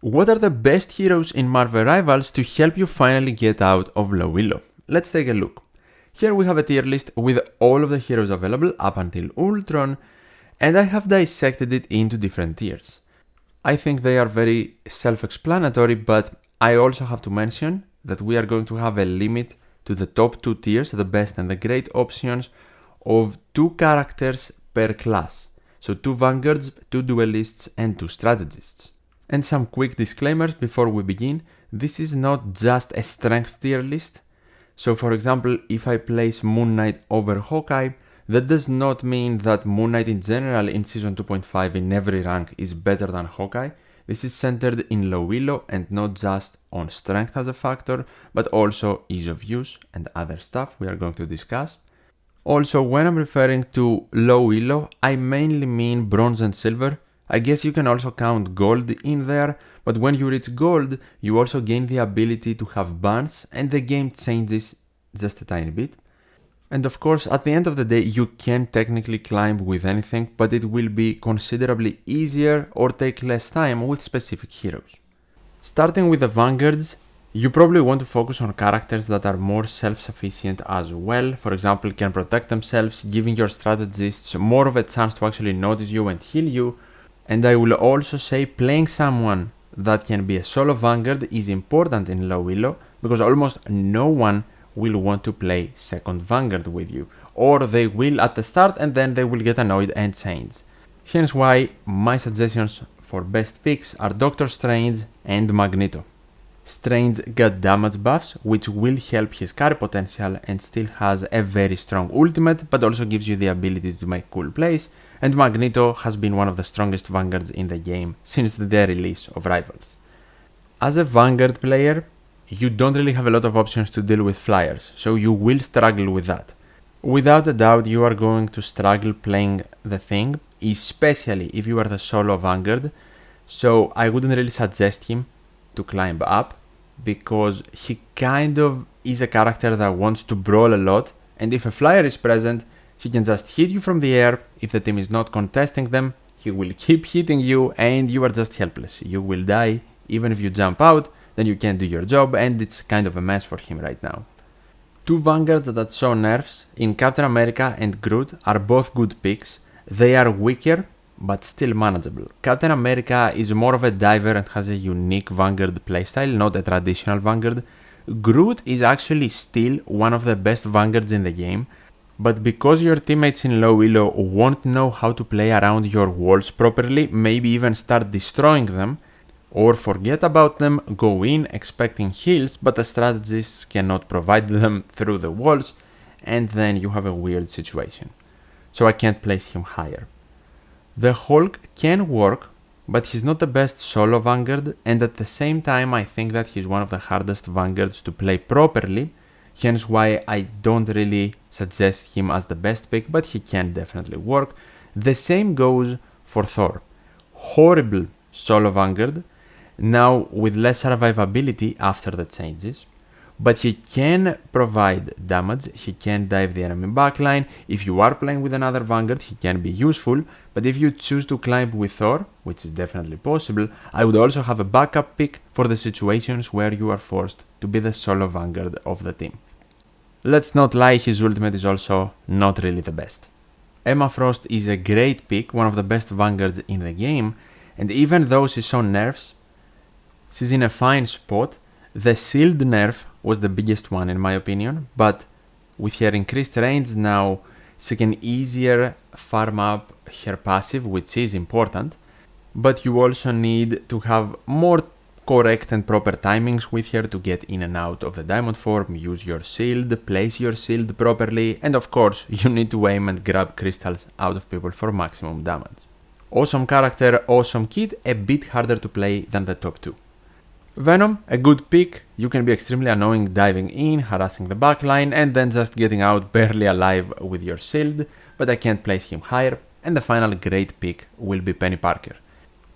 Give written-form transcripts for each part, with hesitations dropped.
What are the best heroes in Marvel Rivals to help you finally get out of low elo? Let's take a look. Here we have a tier list with all of the heroes available up until Ultron, and I have dissected it into different tiers. I think they are very self-explanatory, but I also have to mention that we are going to have a limit to the top 2 tiers, the best and the great options, of 2 characters per class. So 2 Vanguards, 2 Duelists, and 2 Strategists. And some quick disclaimers before we begin. This is not just a strength tier list. So for example, if I place Moon Knight over Hawkeye, that does not mean that Moon Knight in general in Season 2.5 in every rank is better than Hawkeye. This is centered in low elo and not just on strength as a factor, but also ease of use and other stuff we are going to discuss. Also, when I'm referring to low elo, I mainly mean bronze and silver. I guess you can also count gold in there, but when you reach gold, you also gain the ability to have bans and the game changes just a tiny bit. And of course, at the end of the day, you can technically climb with anything, but it will be considerably easier or take less time with specific heroes. Starting with the Vanguards, you probably want to focus on characters that are more self-sufficient as well, for example, can protect themselves, giving your strategists more of a chance to actually notice you and heal you. And I will also say playing someone that can be a solo Vanguard is important in low elo, because almost no one will want to play second Vanguard with you, or they will at the start and then they will get annoyed and change. Hence why my suggestions for best picks are Doctor Strange and Magneto. Strange got damage buffs, which will help his carry potential and still has a very strong ultimate, but also gives you the ability to make cool plays, and Magneto has been one of the strongest Vanguards in the game since the release of Rivals. As a Vanguard player, you don't really have a lot of options to deal with flyers, so you will struggle with that. Without a doubt, you are going to struggle playing the thing, especially if you are the solo Vanguard, so I wouldn't really suggest him to climb up, because he kind of is a character that wants to brawl a lot, and if a flyer is present, he can just hit you from the air. If the team is not contesting them, he will keep hitting you and you are just helpless. You will die. Even if you jump out, then you can't do your job, and it's kind of a mess for him right now. 2 Vanguards that saw nerfs in Captain America and Groot are both good picks. They are weaker, but still manageable. Captain America is more of a diver and has a unique Vanguard playstyle, not a traditional Vanguard. Groot is actually still one of the best Vanguards in the game, but because your teammates in low elo won't know how to play around your walls properly, maybe even start destroying them, or forget about them, go in expecting heals, but the strategists cannot provide them through the walls, and then you have a weird situation. So I can't place him higher. The Hulk can work, but he's not the best solo Vanguard, and at the same time I think that he's one of the hardest Vanguards to play properly, hence why I don't really suggest him as the best pick, but he can definitely work. The same goes for Thor. Horrible solo Vanguard, now with less survivability after the changes, but he can provide damage, he can dive the enemy backline. If you are playing with another Vanguard, he can be useful, but if you choose to climb with Thor, which is definitely possible, I would also have a backup pick for the situations where you are forced to be the solo Vanguard of the team. Let's not lie, his ultimate is also not really the best. Emma Frost is a great pick, one of the best Vanguards in the game, and even though she saw nerfs, she's in a fine spot. The shield nerf was the biggest one in my opinion, but with her increased range now, she can easier farm up her passive, which is important, but you also need to have more correct and proper timings with her to get in and out of the diamond form, use your shield, place your shield properly, and of course you need to aim and grab crystals out of people for maximum damage. Awesome character, awesome kit, a bit harder to play than the top 2. Venom, a good pick. You can be extremely annoying diving in, harassing the backline, and then just getting out barely alive with your shield, but I can't place him higher. And the final great pick will be Penny Parker.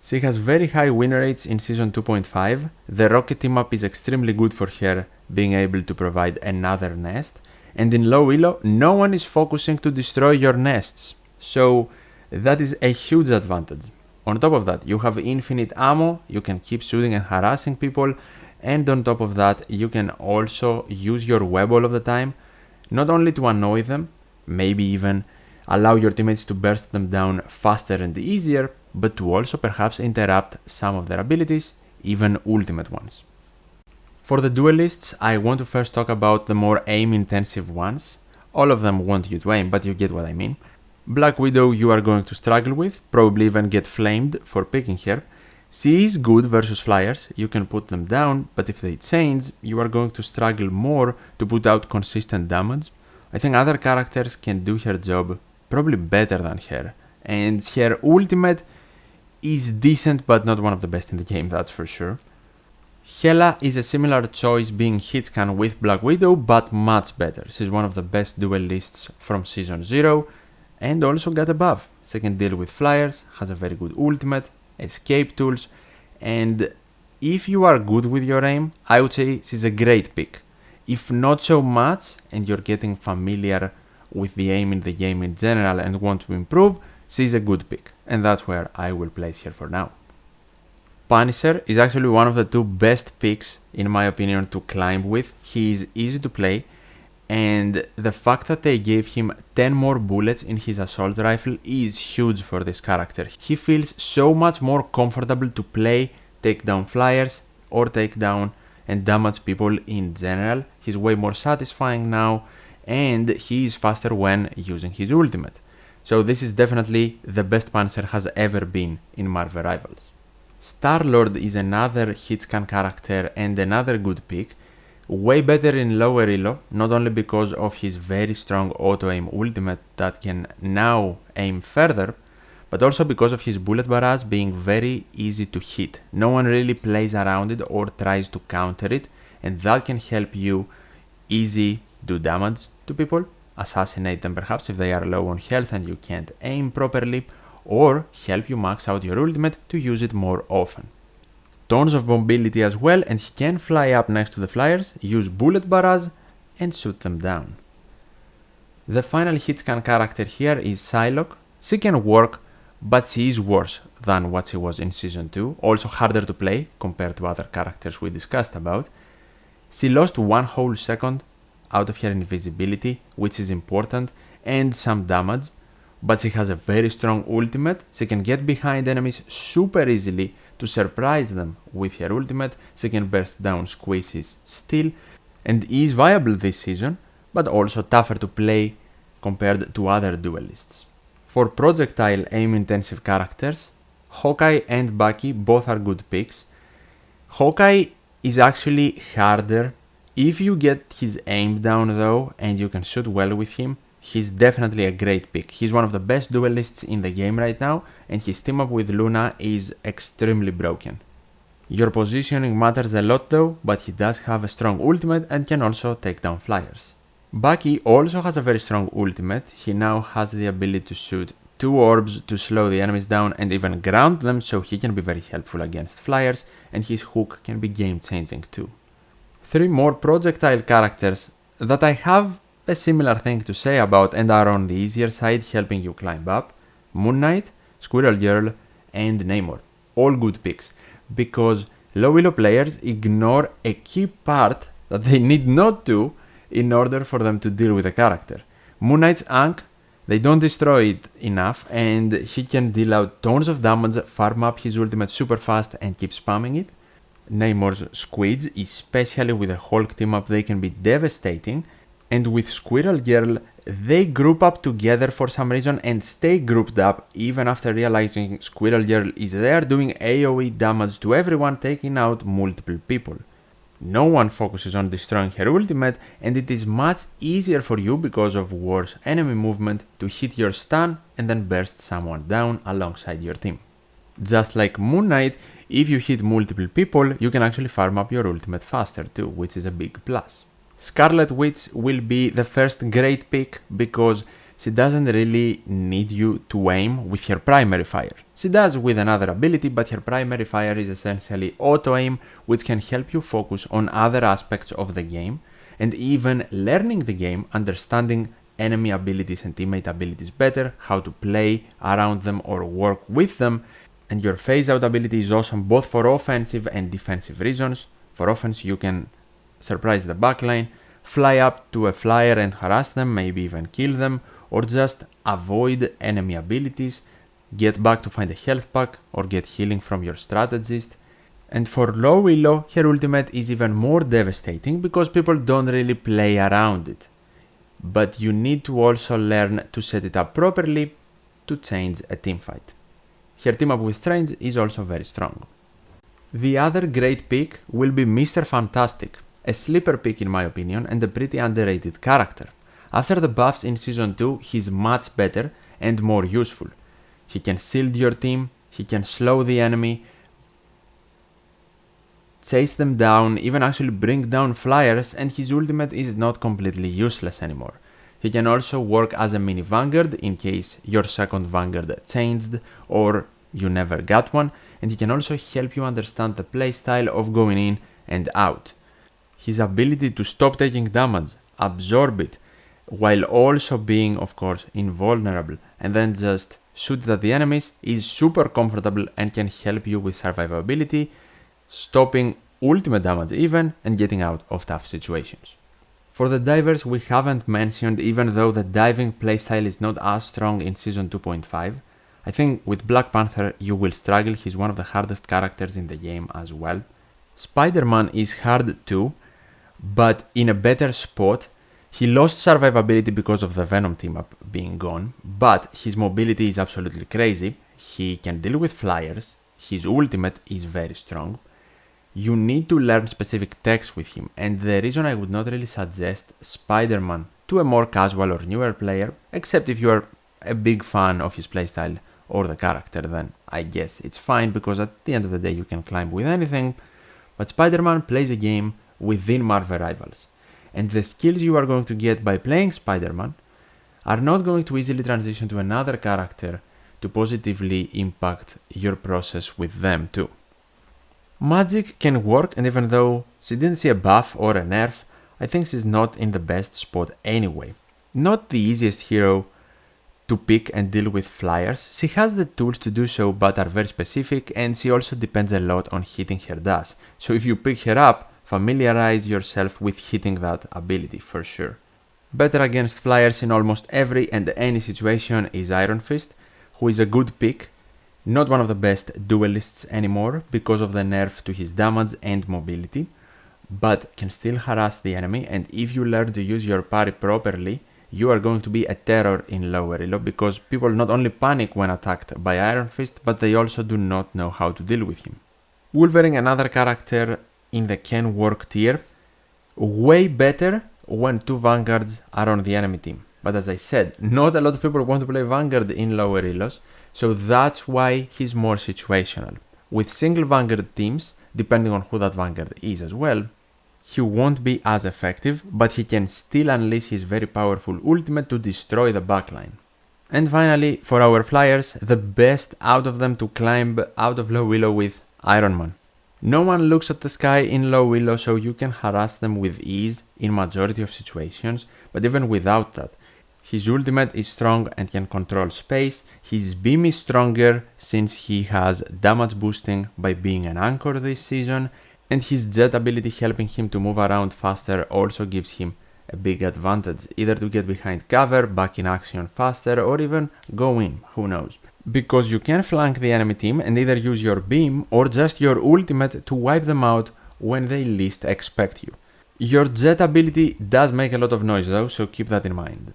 She has very high win rates in Season 2.5, the Rocket team-up is extremely good for her, being able to provide another nest, and in low elo, no one is focusing to destroy your nests, so that is a huge advantage. On top of that, you have infinite ammo, you can keep shooting and harassing people, and on top of that, you can also use your web all of the time, not only to annoy them, maybe even allow your teammates to burst them down faster and easier, but to also perhaps interrupt some of their abilities, even ultimate ones. For the duelists, I want to first talk about the more aim-intensive ones. All of them want you to aim, but you get what I mean. Black Widow you are going to struggle with, probably even get flamed for picking her. She is good versus flyers, you can put them down, but if they change, you are going to struggle more to put out consistent damage. I think other characters can do her job probably better than her, and her ultimate is decent but not one of the best in the game, that's for sure. Hela is a similar choice being hitscan with Black Widow, but much better. She's one of the best duelists from Season 0, and also got a buff. She can deal with flyers, has a very good ultimate, escape tools, and if you are good with your aim, I would say she's a great pick. If not so much, and you're getting familiar with the aim in the game in general and want to improve, she's a good pick, and that's where I will place her for now. Punisher is actually one of the two best picks, in my opinion, to climb with. He is easy to play, and the fact that they gave him 10 more bullets in his assault rifle is huge for this character. He feels so much more comfortable to play, take down flyers, or take down and damage people in general. He's way more satisfying now, and he is faster when using his ultimate. So this is definitely the best Punisher has ever been in Marvel Rivals. Star-Lord is another hitscan character and another good pick, way better in lower ELO, not only because of his very strong auto-aim ultimate that can now aim further, but also because of his bullet barrage being very easy to hit. No one really plays around it or tries to counter it, and that can help you easy do damage to people, assassinate them perhaps if they are low on health and you can't aim properly, or help you max out your ultimate to use it more often. Tons of mobility as well, and he can fly up next to the flyers, use bullet barrage, and shoot them down. The final hitscan character here is Psylocke. She can work, but she is worse than what she was in Season 2, also harder to play compared to other characters we discussed about. She lost 1 whole second out of her invisibility, which is important, and some damage, but she has a very strong ultimate. She can get behind enemies super easily to surprise them with her ultimate. She can burst down squeezes still, and is viable this season, but also tougher to play compared to other duelists. For projectile aim intensive characters, Hawkeye and Bucky both are good picks. Hawkeye is actually harder. If you get his aim down though, and you can shoot well with him, he's definitely a great pick. He's one of the best duelists in the game right now, and his team up with Luna is extremely broken. Your positioning matters a lot though, but he does have a strong ultimate and can also take down flyers. Bucky also has a very strong ultimate. He now has the ability to shoot 2 orbs to slow the enemies down and even ground them, so he can be very helpful against flyers, and his hook can be game changing too. 3 more projectile characters that I have a similar thing to say about and are on the easier side helping you climb up: Moon Knight, Squirrel Girl, and Namor. All good picks, because low elo players ignore a key part that they need not to in order for them to deal with a character. Moon Knight's Ankh, they don't destroy it enough, and he can deal out tons of damage, farm up his ultimate super fast and keep spamming it. Namor's Squids, especially with a Hulk team up, they can be devastating. And with Squirrel Girl, they group up together for some reason and stay grouped up even after realizing Squirrel Girl is there doing AoE damage to everyone, taking out multiple people. No one focuses on destroying her ultimate, and it is much easier for you because of worse enemy movement to hit your stun and then burst someone down alongside your team. Just like Moon Knight, if you hit multiple people, you can actually farm up your ultimate faster too, which is a big plus. Scarlet Witch will be the first great pick because she doesn't really need you to aim with her primary fire. She does with another ability, but her primary fire is essentially auto-aim, which can help you focus on other aspects of the game, and even learning the game, understanding enemy abilities and teammate abilities better, how to play around them or work with them, And your phase out ability is awesome both for offensive and defensive reasons. For offense, you can surprise the backline, fly up to a flyer and harass them, maybe even kill them, or just avoid enemy abilities, get back to find a health pack, or get healing from your strategist. And for low ELO, her ultimate is even more devastating because people don't really play around it. But you need to also learn to set it up properly to change a teamfight. Her team up with Strange is also very strong. The other great pick will be Mr. Fantastic, a sleeper pick in my opinion and a pretty underrated character. After the buffs in Season 2, he's much better and more useful. He can shield your team, he can slow the enemy, chase them down, even actually bring down flyers, and his ultimate is not completely useless anymore. He can also work as a mini Vanguard in case your second Vanguard changed or you never got one, and he can also help you understand the playstyle of going in and out. His ability to stop taking damage, absorb it, while also being, of course, invulnerable, and then just shoot at the enemies is super comfortable and can help you with survivability, stopping ultimate damage even, and getting out of tough situations. For the divers, we haven't mentioned, even though the diving playstyle is not as strong in Season 2.5. I think with Black Panther you will struggle, he's one of the hardest characters in the game as well. Spider-Man is hard too, but in a better spot. He lost survivability because of the Venom team-up being gone, but his mobility is absolutely crazy. He can deal with flyers, his ultimate is very strong. You need to learn specific techs with him, and the reason I would not really suggest Spider-Man to a more casual or newer player, except if you are a big fan of his playstyle or the character, then I guess it's fine because at the end of the day you can climb with anything, but Spider-Man plays a game within Marvel Rivals, and the skills you are going to get by playing Spider-Man are not going to easily transition to another character to positively impact your process with them too. Magic can work, and even though she didn't see a buff or a nerf, I think she's not in the best spot anyway. Not the easiest hero to pick and deal with flyers. She has the tools to do so but are very specific, and she also depends a lot on hitting her dash. So if you pick her up, familiarize yourself with hitting that ability for sure. Better against flyers in almost every and any situation is Iron Fist, who is a good pick. Not one of the best duelists anymore because of the nerf to his damage and mobility, but can still harass the enemy, and if you learn to use your parry properly, you are going to be a terror in lower elo because people not only panic when attacked by Iron Fist, but they also do not know how to deal with him. Wolverine, another character in the can work tier, way better when two Vanguards are on the enemy team. But as I said, not a lot of people want to play Vanguard in lower elos, so that's why he's more situational. With single Vanguard teams, depending on who that Vanguard is as well, he won't be as effective, but he can still unleash his very powerful ultimate to destroy the backline. And finally, for our flyers, the best out of them to climb out of low elo with Iron Man. No one looks at the sky in low elo, so you can harass them with ease in majority of situations, but even without that, his ultimate is strong and can control space. His beam is stronger since he has damage boosting by being an anchor this season, and his jet ability helping him to move around faster also gives him a big advantage, either to get behind cover, back in action faster, or even go in, who knows. Because you can flank the enemy team and either use your beam or just your ultimate to wipe them out when they least expect you. Your jet ability does make a lot of noise though, so keep that in mind.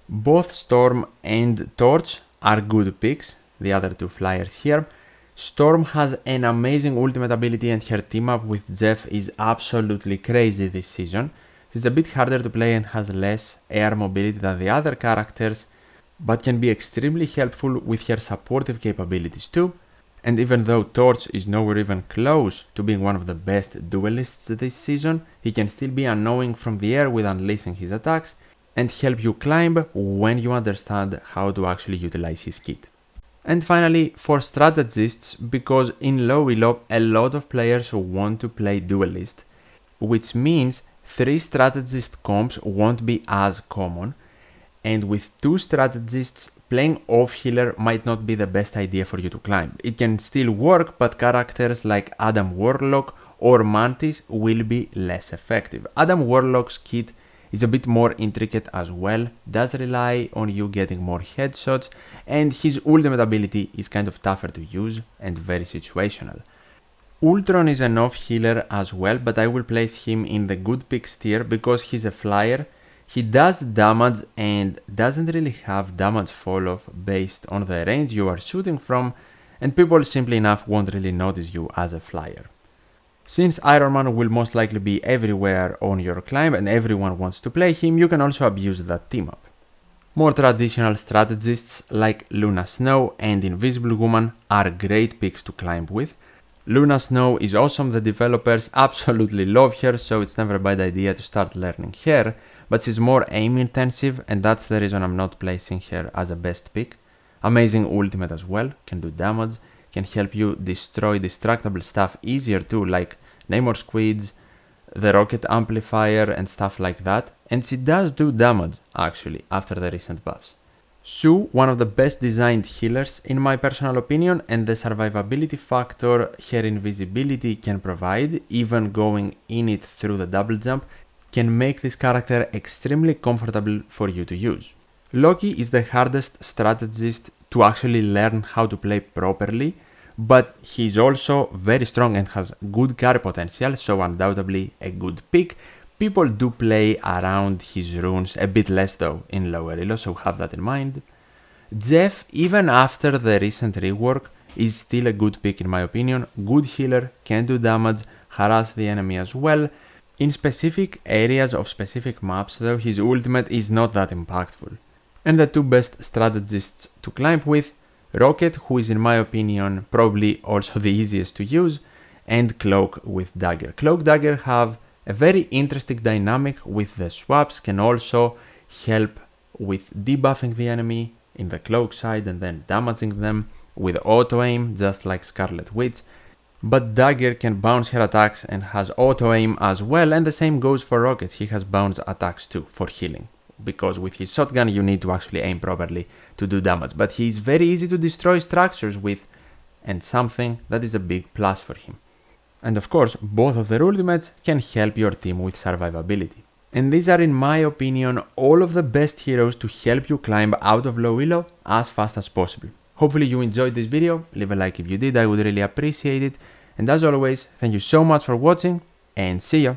Both Storm and Torch are good picks, the other two flyers here. Storm has an amazing ultimate ability and her team up with Jeff is absolutely crazy this season. She's a bit harder to play and has less air mobility than the other characters, but can be extremely helpful with her supportive capabilities too. And even though Torch is nowhere even close to being one of the best duelists this season, he can still be annoying from the air with unleashing his attacks and help you climb when you understand how to actually utilize his kit. And finally, for strategists, because in low elo a lot of players want to play duelist, which means 3 strategist comps won't be as common, and with 2 strategists playing off healer might not be the best idea for you to climb. It can still work, but characters like Adam Warlock or Mantis will be less effective. Adam Warlock's kit is a bit more intricate as well, does rely on you getting more headshots, and his ultimate ability is kind of tougher to use and very situational. Ultron is an off healer as well, but I will place him in the good picks tier because he's a flyer. He does damage and doesn't really have damage fall off based on the range you are shooting from, and people simply enough won't really notice you as a flyer. Since Iron Man will most likely be everywhere on your climb and everyone wants to play him, you can also abuse that team up. More traditional strategists like Luna Snow and Invisible Woman are great picks to climb with. Luna Snow is awesome, the developers absolutely love her, so it's never a bad idea to start learning her, but she's more aim intensive and that's the reason I'm not placing her as a best pick. Amazing ultimate as well, can do damage, can help you destroy destructible stuff easier too, like Namor Squids, the rocket amplifier and stuff like that, and she does do damage actually after the recent buffs. Sue, one of the best designed healers in my personal opinion, and the survivability factor her invisibility can provide, even going in it through the double jump, can make this character extremely comfortable for you to use. Loki is the hardest strategist to actually learn how to play properly, but he's also very strong and has good carry potential, so undoubtedly a good pick. People do play around his runes a bit less though in lower elo, so have that in mind. Jeff, even after the recent rework, is still a good pick in my opinion. Good healer, can do damage, harass the enemy as well. In specific areas of specific maps though, his ultimate is not that impactful. And the two best strategists to climb with, Rocket, who is in my opinion probably also the easiest to use, and Cloak with Dagger. Cloak Dagger have a very interesting dynamic with the swaps, can also help with debuffing the enemy in the Cloak side and then damaging them with auto aim, just like Scarlet Witch. But Dagger can bounce her attacks and has auto aim as well, and the same goes for Rocket, he has bounce attacks too for healing. Because with his shotgun you need to actually aim properly to do damage, but he is very easy to destroy structures with, and something that is a big plus for him. And of course, both of their ultimates can help your team with survivability. And these are in my opinion all of the best heroes to help you climb out of low elo as fast as possible. Hopefully you enjoyed this video, leave a like if you did, I would really appreciate it. And as always, thank you so much for watching and see ya!